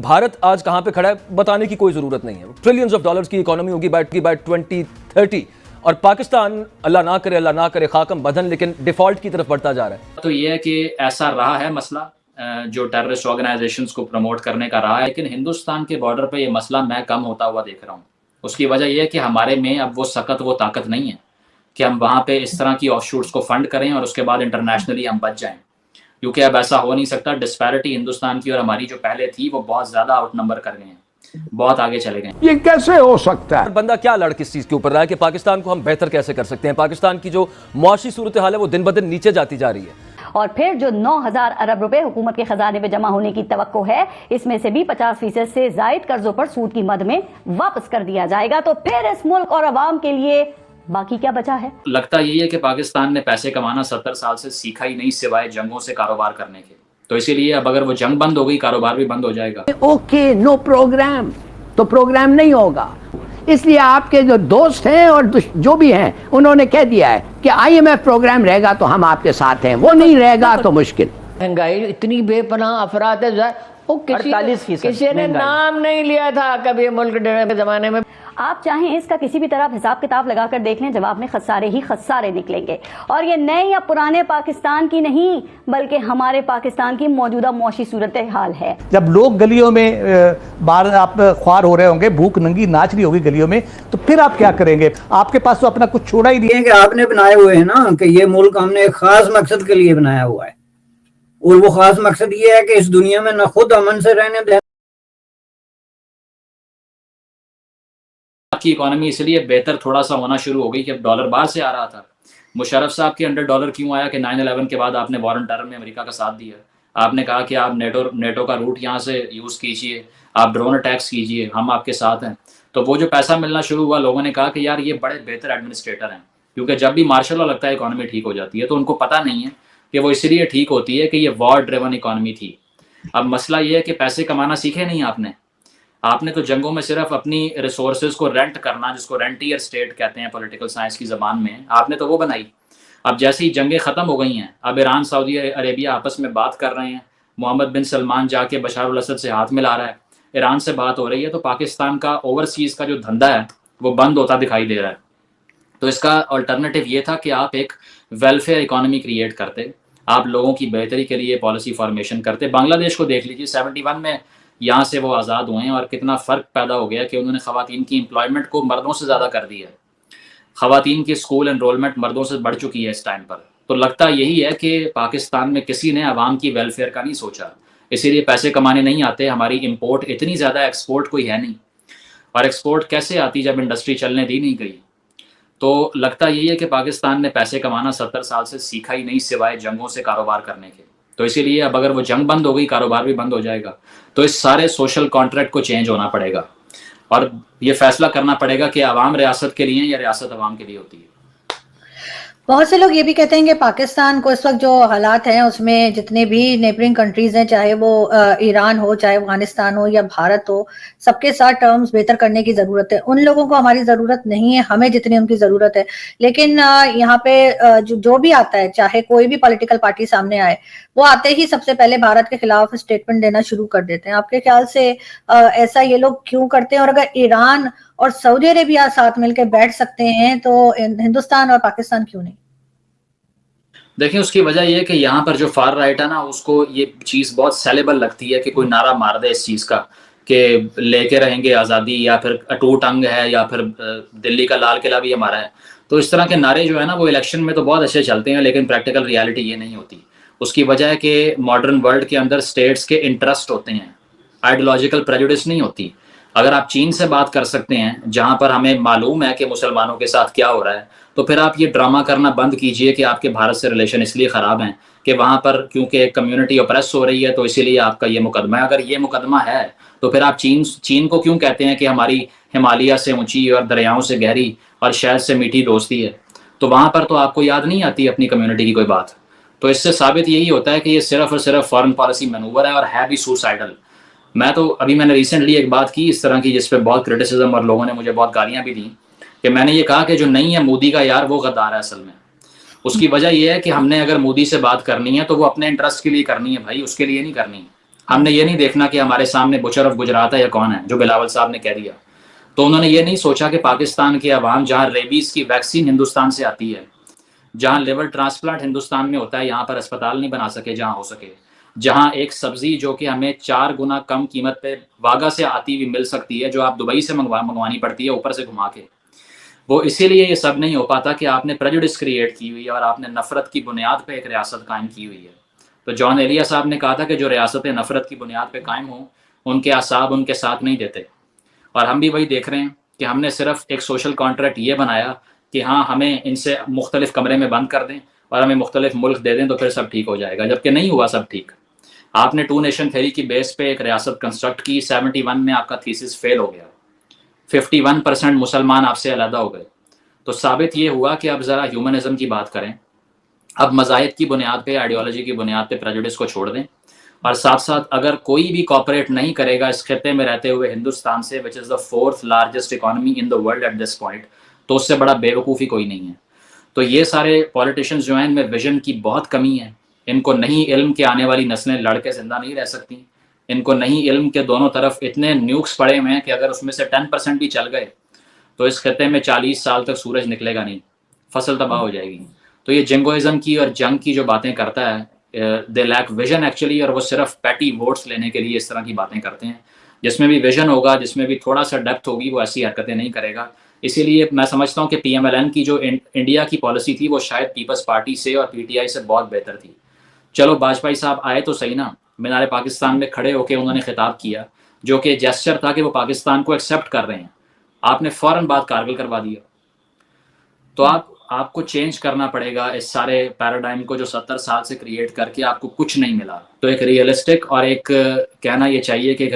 بھارت آج کہاں پہ کھڑا ہے بتانے کی کوئی ضرورت نہیں ہے. ٹریلینز آف ڈالرز کی اکانومی ہوگی بائی 2030 اور پاکستان اللہ نہ کرے خاکم بدن لیکن ڈیفالٹ کی طرف بڑھتا جا رہا ہے. تو یہ ہے کہ ایسا رہا ہے مسئلہ جو ٹیررسٹ آرگنائزیشنز کو پروموٹ کرنے کا رہا ہے، لیکن ہندوستان کے بارڈر پہ یہ مسئلہ میں کم ہوتا ہوا دیکھ رہا ہوں. اس کی وجہ یہ ہے کہ ہمارے میں اب وہ طاقت نہیں ہے کہ ہم وہاں پہ اس طرح کی آف شوٹس کو فنڈ کریں اور اس کے بعد انٹرنیشنلی ہم بچ جائیں، کیونکہ اب ایسا ہو نہیں سکتا. ڈسپیرٹی ہندوستان کی اور ہماری جو پہلے تھی وہ بہت زیادہ آؤٹ نمبر کر گئے ہیں، بہت آگے چلے گئے. یہ کیسے ہو سکتا ہے؟ بندہ کیا لڑ کس چیز کے اوپر رہا ہے کہ پاکستان کو ہم بہتر کیسے کر سکتے ہیں؟ پاکستان کی جو معاشی صورتحال ہے وہ دن بدن نیچے جاتی جا رہی ہے. اور پھر جو 9,000 ارب روپے حکومت کے خزانے میں جمع ہونے کی توقع ہے، اس میں سے بھی 50% سے زائد قرضوں پر سود کی مد میں واپس کر دیا جائے گا. تو پھر اس ملک اور عوام کے لیے باقی کیا بچا ہے؟ لگتا یہی ہے کہ پاکستان نے پیسے کمانا 70 سال سے سیکھا ہی نہیں سوائے جنگوں سے کاروبار کرنے کے. تو اسی لیے اب اگر وہ جنگ بند ہو گئی کاروبار بھی بند ہو جائے گا. اوکے نو پروگرام، تو پروگرام نہیں ہوگا. اس لیے آپ کے جو دوست ہیں اور جو بھی ہیں انہوں نے کہہ دیا ہے کہ IMF پروگرام رہے گا تو ہم آپ کے ساتھ ہیں، وہ نہیں رہے گا تو مشکل. مہنگائی اتنی بے پناہ افراد ہے، کسی نے نام نہیں لیا تھا کبھی ملک کے زمانے میں. آپ چاہیں اس کا کسی بھی طرح حساب کتاب لگا کر دیکھ لیں، جواب میں خسارے ہی خسارے نکلیں گے. اور یہ نئے یا پرانے پاکستان کی نہیں بلکہ ہمارے پاکستان کی موجودہ معاشی صورتحال ہے. جب لوگ گلیوں میں باہر آپ خوار ہو رہے ہوں گے، بھوک ننگی ناچ رہی ہوگی گلیوں میں، تو پھر آپ کیا کریں گے؟ آپ کے پاس تو اپنا کچھ چھوڑا ہی نہیں. کہ آپ نے بنائے ہوئے ہیں نا کہ یہ ملک ہم نے ایک خاص مقصد کے لیے بنایا ہوا ہے، اور وہ خاص مقصد یہ ہے کہ اس دنیا میں نہ خود امن سے رہنے دیں. کی اکانومی اس لیے بہتر تھوڑا سا ہونا شروع ہو گئی کہ اب ڈالر باہر سے آ رہا تھا. مشرف صاحب کے انڈر ڈالر کیوں آیا کہ 9/11 کے بعد آپ نے وار آن ٹیرر میں امریکہ کا ساتھ دیا. آپ نے کہا کہ آپ نیٹو کا روٹ یہاں سے یوز کیجئے، آپ ڈرون اٹیکس کیجئے، ہم آپ کے ساتھ ہیں. تو وہ جو پیسہ ملنا شروع ہوا لوگوں نے کہا کہ یار یہ بڑے بہتر ایڈمنسٹریٹر ہیں، کیونکہ جب بھی مارشل لا لگتا ہے اکانومی ٹھیک ہو جاتی ہے. تو ان کو پتہ نہیں ہے کہ وہ اس لیے ٹھیک ہوتی ہے کہ یہ وار ڈریون اکانومی تھی. اب مسئلہ یہ ہے کہ پیسے کمانا سیکھے نہیں آپ نے تو جنگوں میں صرف اپنی ریسورسز کو رینٹ کرنا، جس کو رینٹیئر اسٹیٹ کہتے ہیں پولیٹیکل سائنس کی زبان میں، آپ نے تو وہ بنائی. اب جیسے ہی جنگیں ختم ہو گئی ہیں، اب ایران سعودی عربیہ آپس میں بات کر رہے ہیں، محمد بن سلمان جا کے بشار الاسد سے ہاتھ ملا رہا ہے، ایران سے بات ہو رہی ہے. تو پاکستان کا اوورسیز کا جو دھندا ہے وہ بند ہوتا دکھائی دے رہا ہے. تو اس کا الٹرنیٹیو یہ تھا کہ آپ ایک ویلفیئر اکانومی کریٹ کرتے، آپ لوگوں کی بہتری کے لیے پالیسی فارمیشن کرتے. بنگلہ دیش کو دیکھ لیجیے، 71 میں یہاں سے وہ آزاد ہوئے ہیں اور کتنا فرق پیدا ہو گیا کہ انہوں نے خواتین کی امپلائمنٹ کو مردوں سے زیادہ کر دیا ہے. خواتین کی اسکول انرولمنٹ مردوں سے بڑھ چکی ہے اس ٹائم پر. تو لگتا یہی ہے کہ پاکستان میں کسی نے عوام کی ویلفیئر کا نہیں سوچا، اسی لیے پیسے کمانے نہیں آتے. ہماری امپورٹ اتنی زیادہ، ایکسپورٹ کوئی ہے نہیں، اور ایکسپورٹ کیسے آتی جب انڈسٹری چلنے دی نہیں گئی. تو لگتا یہی ہے کہ پاکستان نے پیسے کمانا 70 سال سے سیکھا ہی نہیں سوائے جنگوں سے کاروبار کرنے کے. تو اسی لیے اب اگر وہ جنگ بند ہو گئی کاروبار بھی بند ہو جائے گا. تو اس سارے سوشل کانٹریکٹ کو چینج ہونا پڑے گا اور یہ فیصلہ کرنا پڑے گا کہ عوام ریاست کے لیے یا ریاست عوام کے لیے ہوتی ہے. بہت سے لوگ یہ بھی کہتے ہیں کہ پاکستان کو اس وقت جو حالات ہیں اس میں جتنے بھی نیبرنگ کنٹریز ہیں، چاہے وہ ایران ہو، چاہے افغانستان ہو یا بھارت ہو، سب کے ساتھ ٹرمز بہتر کرنے کی ضرورت ہے. ان لوگوں کو ہماری ضرورت نہیں ہے، ہمیں جتنی ان کی ضرورت ہے. لیکن یہاں پہ جو بھی آتا ہے، چاہے کوئی بھی پولیٹیکل پارٹی سامنے آئے، وہ آتے ہی سب سے پہلے بھارت کے خلاف اسٹیٹمنٹ دینا شروع کر دیتے ہیں. آپ کے خیال سے ایسا یہ لوگ کیوں کرتے ہیں؟ اور اگر ایران اور سعودی عربیہ ساتھ مل کے بیٹھ سکتے ہیں تو ہندوستان اور پاکستان کیوں نہیں؟ دیکھیں اس کی وجہ یہ ہے کہ یہاں پر جو فار رائٹ ہے نا، اس کو یہ چیز بہت سیلیبل لگتی ہے کہ کوئی نعرہ مار دے اس چیز کا کہ لے کے رہیں گے آزادی، یا پھر اٹوٹ انگ ہے، یا پھر دلی کا لال قلعہ بھی ہمارا ہے. تو اس طرح کے نعرے جو ہے نا وہ الیکشن میں تو بہت اچھے چلتے ہیں، لیکن پریکٹیکل ریالٹی یہ نہیں ہوتی. اس کی وجہ ہے کہ ماڈرن ورلڈ کے اندر اسٹیٹس کے انٹرسٹ ہوتے ہیں، آئیڈیولوجیکل پریجوڈس نہیں ہوتی. اگر آپ چین سے بات کر سکتے ہیں جہاں پر ہمیں معلوم ہے کہ مسلمانوں کے ساتھ کیا ہو رہا ہے، تو پھر آپ یہ ڈرامہ کرنا بند کیجئے کہ آپ کے بھارت سے ریلیشن اس لیے خراب ہیں کہ وہاں پر کیونکہ ایک کمیونٹی اپریس ہو رہی ہے تو اسی لیے آپ کا یہ مقدمہ ہے. اگر یہ مقدمہ ہے تو پھر آپ چین کو کیوں کہتے ہیں کہ ہماری ہمالیہ سے اونچی اور دریاؤں سے گہری اور شہد سے میٹھی دوستی ہے؟ تو وہاں پر تو آپ کو یاد نہیں آتی اپنی کمیونٹی کی کوئی بات. تو اس سے ثابت یہی ہوتا ہے کہ یہ صرف اور صرف فارن پالیسی مینوور ہے اور ہے بھی سوسائڈل. میں نے ریسنٹلی ایک بات کی اس طرح کی جس پہ بہت کرٹیسزم اور لوگوں نے مجھے بہت گالیاں بھی دیں، کہ میں نے یہ کہا کہ جو نہیں ہے مودی کا یار وہ غدار ہے اصل میں. اس کی وجہ یہ ہے کہ ہم نے اگر مودی سے بات کرنی ہے تو وہ اپنے انٹرسٹ کے لیے کرنی ہے بھائی، اس کے لیے نہیں کرنی. ہم نے یہ نہیں دیکھنا کہ ہمارے سامنے بچر آف گجرات ہے یا کون ہے، جو بلاول صاحب نے کہہ دیا. تو انہوں نے یہ نہیں سوچا کہ پاکستان کے عوام، جہاں ریبیز کی ویکسین ہندوستان سے آتی ہے، جہاں لیور ٹرانسپلانٹ ہندوستان میں ہوتا ہے، یہاں پر اسپتال نہیں بنا سکے جہاں ہو سکے، جہاں ایک سبزی جو کہ ہمیں 4 گنا کم قیمت پہ واگا سے آتی ہوئی مل سکتی ہے، جو آپ دبئی سے منگوانی پڑتی ہے اوپر سے گھما کے، وہ اسی لیے یہ سب نہیں ہو پاتا کہ آپ نے پریجوڈس کریٹ کی ہوئی ہے اور آپ نے نفرت کی بنیاد پہ ایک ریاست قائم کی ہوئی ہے. تو جان ایلیا صاحب نے کہا تھا کہ جو ریاستیں نفرت کی بنیاد پہ قائم ہوں ان کے اعصاب ان کے ساتھ نہیں دیتے. اور ہم بھی وہی دیکھ رہے ہیں کہ ہم نے صرف ایک سوشل کانٹریکٹ یہ بنایا کہ ہاں ہمیں ان سے مختلف کمرے میں بند کر دیں اور ہمیں مختلف ملک دے دیں تو پھر سب ٹھیک ہو جائے گا، جبکہ نہیں ہوا سب ٹھیک. آپ نے 2 نیشن تھیوری کی بیس پہ ایک ریاست کنسٹرکٹ کی، 71 میں آپ کا تھیسس فیل ہو گیا، 51% مسلمان آپ سے علیحدہ ہو گئے. تو ثابت یہ ہوا کہ اب ذرا ہیومنزم کی بات کریں، اب مذاہب کی بنیاد پہ، آئیڈیالوجی کی بنیاد پہ پریجوڈس کو چھوڑ دیں، اور ساتھ ساتھ اگر کوئی بھی کوآپریٹ نہیں کرے گا اس خطے میں رہتے ہوئے ہندوستان سے، which is the 4th largest economy in the world at this point, تو اس سے بڑا بے وقوفی کوئی نہیں ہے. تو یہ سارے پولیٹیشینز جو ہیں ان میں ویژن کی بہت کمی ہے. ان کو نہیں علم کہ آنے والی نسلیں لڑ کے زندہ نہیں رہ سکتی، ان کو نہیں علم کہ دونوں طرف اتنے نیوکس پڑے ہوئے ہیں کہ اگر اس میں سے 10% بھی چل گئے تو اس خطے میں 40 سال تک سورج نکلے گا نہیں، فصل تباہ ہو جائے گی. تو یہ جنگوازم کی اور جنگ کی جو باتیں کرتا ہے، دے لیک ویژن ایکچولی، اور وہ صرف پیٹی ووٹس لینے کے لیے اس طرح کی باتیں کرتے ہیں. جس میں بھی ویژن ہوگا، جس میں بھی تھوڑا سا ڈیپتھ ہوگی، وہ ایسی حرکتیں نہیں کرے گا. اسی لیے میں سمجھتا ہوں کہ پی ایم ایل این کی جو انڈیا کی پالیسی تھی وہ شاید پیپلز پارٹی سے اور پی ٹی آئی سے بہت بہتر تھی. چلو واجپئی صاحب آئے تو صحیح نا، مینار پاکستان میں کھڑے ہو کے انہوں نے خطاب کیا جو کہ جیسچر تھا کہ وہ پاکستان کو ایکسیپٹ کر رہے ہیں. آپ نے فوراً بات کارگل کروا دیا. تو آپ کو چینج کرنا پڑے گا اس سارے پیراڈائم کو جو 70 سال سے کریٹ کر کے آپ کو کچھ نہیں ملا. تو ایک ریئلسٹک اور ایک کہنا یہ چاہیے کہ ایک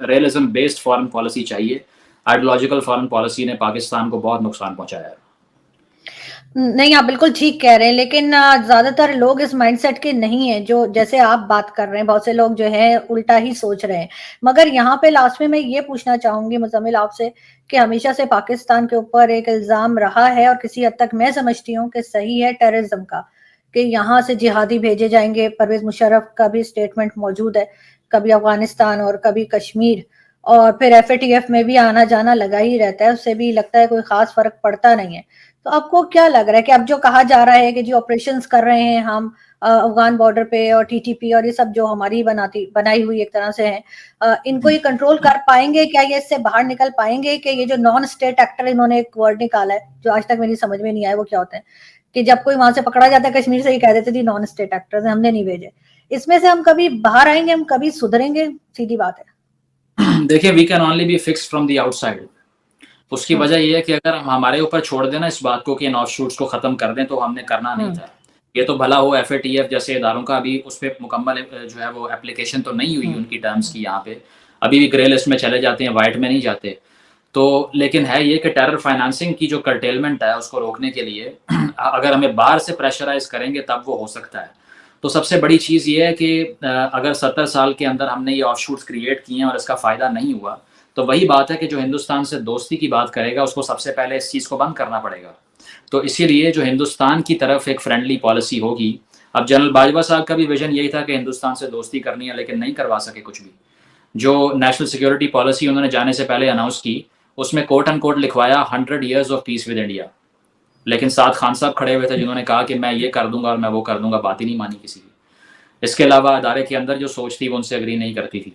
ریئلزم بیسڈ فارن پالیسی چاہیے. آئیڈیولوجیکل فارن پالیسی نے پاکستان کو بہت نقصان پہنچایا ہے. نہیں، آپ بالکل ٹھیک کہہ رہے ہیں، لیکن زیادہ تر لوگ اس مائنڈ سیٹ کے نہیں ہیں جو جیسے آپ بات کر رہے ہیں. بہت سے لوگ جو ہیں الٹا ہی سوچ رہے ہیں. مگر یہاں پہ لاسٹ میں یہ پوچھنا چاہوں گی مزمل آپ سے کہ ہمیشہ سے پاکستان کے اوپر ایک الزام رہا ہے اور کسی حد تک میں سمجھتی ہوں کہ صحیح ہے ٹیررزم کا، کہ یہاں سے جہادی بھیجے جائیں گے. پرویز مشرف کا بھی سٹیٹمنٹ موجود ہے، کبھی افغانستان اور کبھی کشمیر، اور پھر ایف اے ٹی ایف میں بھی آنا جانا لگا ہی رہتا ہے، اس سے بھی لگتا ہے کوئی خاص فرق پڑتا نہیں ہے. تو آپ کو کیا لگ رہا ہے کہ اب جو کہا جا رہا ہے کہ جو آپریشنز کر رہے ہیں ہم افغان بارڈر پہ اور ٹی ٹی پی اور یہ سب جو ہماری بنائی ہوئی ایک طرح سے ہیں، ان کو یہ کنٹرول کر پائیں گے؟ کیا یہ اس سے باہر نکل پائیں گے؟ کہ یہ جو نان اسٹیٹ ایکٹر انہوں نے ایک ورڈ نکالا ہے جو آج تک میری سمجھ میں نہیں آیا وہ کیا ہوتا ہے، کہ جب کوئی وہاں سے پکڑا جاتا ہے کشمیر سے، یہ کہہ دیتے تھے نان اسٹیٹ ایکٹرز ہم نے نہیں بھیجے. اس میں سے ہم کبھی باہر آئیں گے؟ ہم کبھی سدھریں گے؟ سیدھی بات ہے. دیکھیں، we can only be fix from the outside. اس کی وجہ یہ ہے کہ اگر ہم ہمارے اوپر چھوڑ دینا اس بات کو کہ ان آف شوٹس کو ختم کر دیں تو ہم نے کرنا نہیں تھا. یہ تو بھلا ہو ایف اے ٹی ایف جیسے اداروں کا ابھی اس پہ مکمل جو ہے وہ اپلیکیشن تو نہیں ہوئی ان کی ٹرمز کی، یہاں پہ ابھی بھی گرے لسٹ میں چلے جاتے ہیں، وائٹ میں نہیں جاتے. تو لیکن ہے یہ کہ ٹیرر فائنانسنگ کی جو کرٹیلمنٹ ہے اس کو روکنے کے لیے اگر ہمیں باہر سے پریشرائز کریں گے تب وہ ہو سکتا ہے. تو سب سے بڑی چیز یہ ہے کہ اگر 70 سال کے اندر ہم نے یہ آف شوٹس کریٹ کیے ہیں اور اس کا فائدہ نہیں ہوا، تو وہی بات ہے کہ جو ہندوستان سے دوستی کی بات کرے گا اس کو سب سے پہلے اس چیز کو بند کرنا پڑے گا. تو اسی لیے جو ہندوستان کی طرف ایک فرینڈلی پالیسی ہوگی. اب جنرل باجوہ صاحب کا بھی ویژن یہی تھا کہ ہندوستان سے دوستی کرنی ہے، لیکن نہیں کروا سکے کچھ بھی. جو نیشنل سیکیورٹی پالیسی انہوں نے جانے سے پہلے اناؤنس کی، اس میں کوٹ ان کوٹ لکھوایا 100 years of peace with India، لیکن ساتھ خان صاحب کھڑے ہوئے تھے جنہوں نے کہا کہ میں یہ کر دوں گا اور میں وہ کر دوں گا. بات ہی نہیں مانی کسی کی. اس کے علاوہ ادارے کے اندر جو سوچ تھی وہ ان سے اگری نہیں کرتی تھی.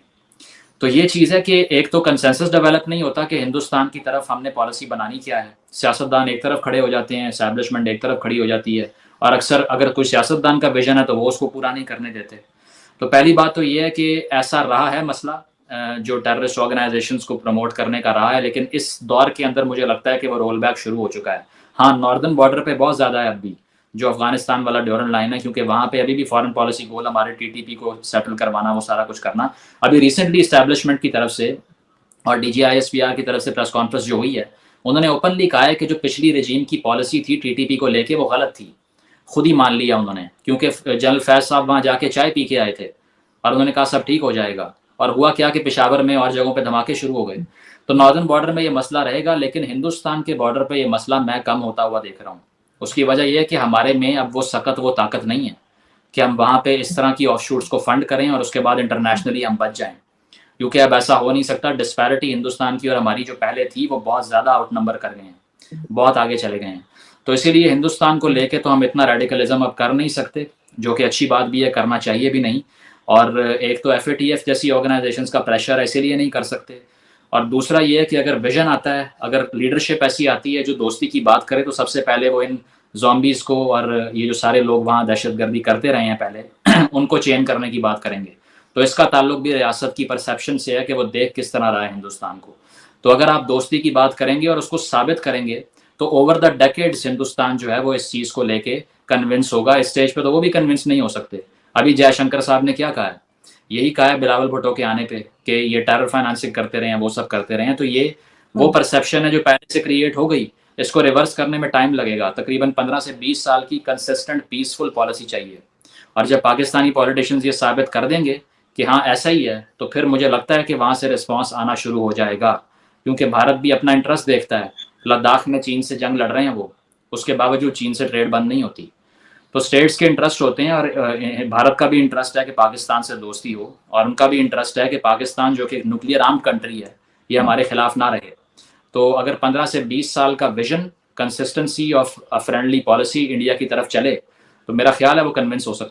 تو یہ چیز ہے کہ ایک تو کنسنسس ڈیولپ نہیں ہوتا کہ ہندوستان کی طرف ہم نے پالیسی بنانی کیا ہے. سیاستدان ایک طرف کھڑے ہو جاتے ہیں، اسٹیبلشمنٹ ایک طرف کھڑی ہو جاتی ہے، اور اکثر اگر کوئی سیاستدان کا ویژن ہے تو وہ اس کو پورا نہیں کرنے دیتے. تو پہلی بات تو یہ ہے کہ ایسا رہا ہے مسئلہ جو ٹیررسٹ آرگنائزیشنز کو پروموٹ کرنے کا رہا ہے، لیکن اس دور کے اندر مجھے لگتا ہے کہ وہ رول بیک شروع ہو چکا ہے. ہاں، ناردرن بارڈر پہ بہت زیادہ ہے اب بھی، جو افغانستان والا ڈیورن لائن ہے، کیونکہ وہاں پہ ابھی بھی فارن پالیسی گول ہمارے ٹی ٹی پی کو سیٹل کروانا، وہ سارا کچھ کرنا. ابھی ریسنٹلی اسٹیبلشمنٹ کی طرف سے اور D G I S P R کی طرف سے پریس کانفرنس جو ہوئی ہے، انہوں نے اوپنلی کہا ہے کہ جو پچھلی رجیم کی پالیسی تھی ٹی ٹی پی کو لے کے وہ غلط تھی. خود ہی مان لیا انہوں نے، کیونکہ جنرل فیض صاحب وہاں جا کے چائے پی کے آئے تھے اور انہوں نے کہا سب ٹھیک ہو جائے گا، اور ہوا کیا کہ پشاور میں اور جگہوں پہ دھماکے شروع ہو گئے. تو ناردرن بارڈر میں یہ مسئلہ رہے گا، لیکن ہندوستان کے بارڈر پہ یہ مسئلہ میں کم ہوتا ہوا دیکھ رہا ہوں. اس کی وجہ یہ ہے کہ ہمارے میں اب وہ سکت، وہ طاقت نہیں ہے کہ ہم وہاں پہ اس طرح کی آف شوٹس کو فنڈ کریں اور اس کے بعد انٹرنیشنلی ہم بچ جائیں، کیونکہ اب ایسا ہو نہیں سکتا. ڈسپیرٹی ہندوستان کی اور ہماری جو پہلے تھی وہ بہت زیادہ آؤٹ نمبر کر گئے ہیں، بہت آگے چلے گئے ہیں. تو اسی لیے ہندوستان کو لے کے تو ہم اتنا ریڈیکلزم اب کر نہیں سکتے، جو کہ اچھی بات بھی ہے، کرنا چاہیے بھی نہیں. اور ایک تو FATF جیسی آرگنائزیشنز کا پریشر ہے، اسی لیے نہیں کر سکتے. اور دوسرا یہ ہے کہ اگر ویژن آتا ہے، اگر لیڈرشپ ایسی آتی ہے جو دوستی کی بات کرے، تو سب سے پہلے وہ ان زومبیز کو اور یہ جو سارے لوگ وہاں دہشت گردی کرتے رہے ہیں پہلے ان کو چین کرنے کی بات کریں گے. تو اس کا تعلق بھی ریاست کی پرسیپشن سے ہے کہ وہ دیکھ کس طرح رہا ہے ہندوستان کو. تو اگر آپ دوستی کی بات کریں گے اور اس کو ثابت کریں گے تو اوور دا ڈیکیڈز ہندوستان جو ہے وہ اس چیز کو لے کے کنونس ہوگا. اس اسٹیج پہ تو وہ بھی کنونس نہیں ہو سکتے. ابھی جے شنکر صاحب نے کیا کہا ہے؟ یہی کہا ہے بلاول بھٹو کے آنے پہ کہ یہ ٹیرر فائنانسنگ کرتے رہے ہیں، وہ سب کرتے رہے ہیں. تو یہ وہ پرسیپشن ہے جو پہلے سے کریٹ ہو گئی، اس کو ریورس کرنے میں ٹائم لگے گا. تقریباً 15 سے 20 سال کی کنسسٹنٹ پیسفل پالیسی چاہیے. اور جب پاکستانی پولیٹیشینز یہ ثابت کر دیں گے کہ ہاں ایسا ہی ہے، تو پھر مجھے لگتا ہے کہ وہاں سے رسپانس آنا شروع ہو جائے گا. کیونکہ بھارت بھی اپنا انٹرسٹ دیکھتا ہے. لداخ میں چین سے جنگ لڑ رہے ہیں وہ، اس کے باوجود چین سے ٹریڈ بند نہیں ہوتی. تو اسٹیٹس کے انٹرسٹ ہوتے ہیں، اور بھارت کا بھی انٹرسٹ ہے کہ پاکستان سے دوستی ہو، اور ان کا بھی انٹرسٹ ہے کہ پاکستان جو کہ نیوکلیئر آرم کنٹری ہے یہ ہمارے خلاف نہ رہے. تو اگر 15 سے 20 سال کا vision, consistency of friendly policy India کی طرف چلے، تو میرا خیال ہے وہ کنونس ہو سکتا ہے.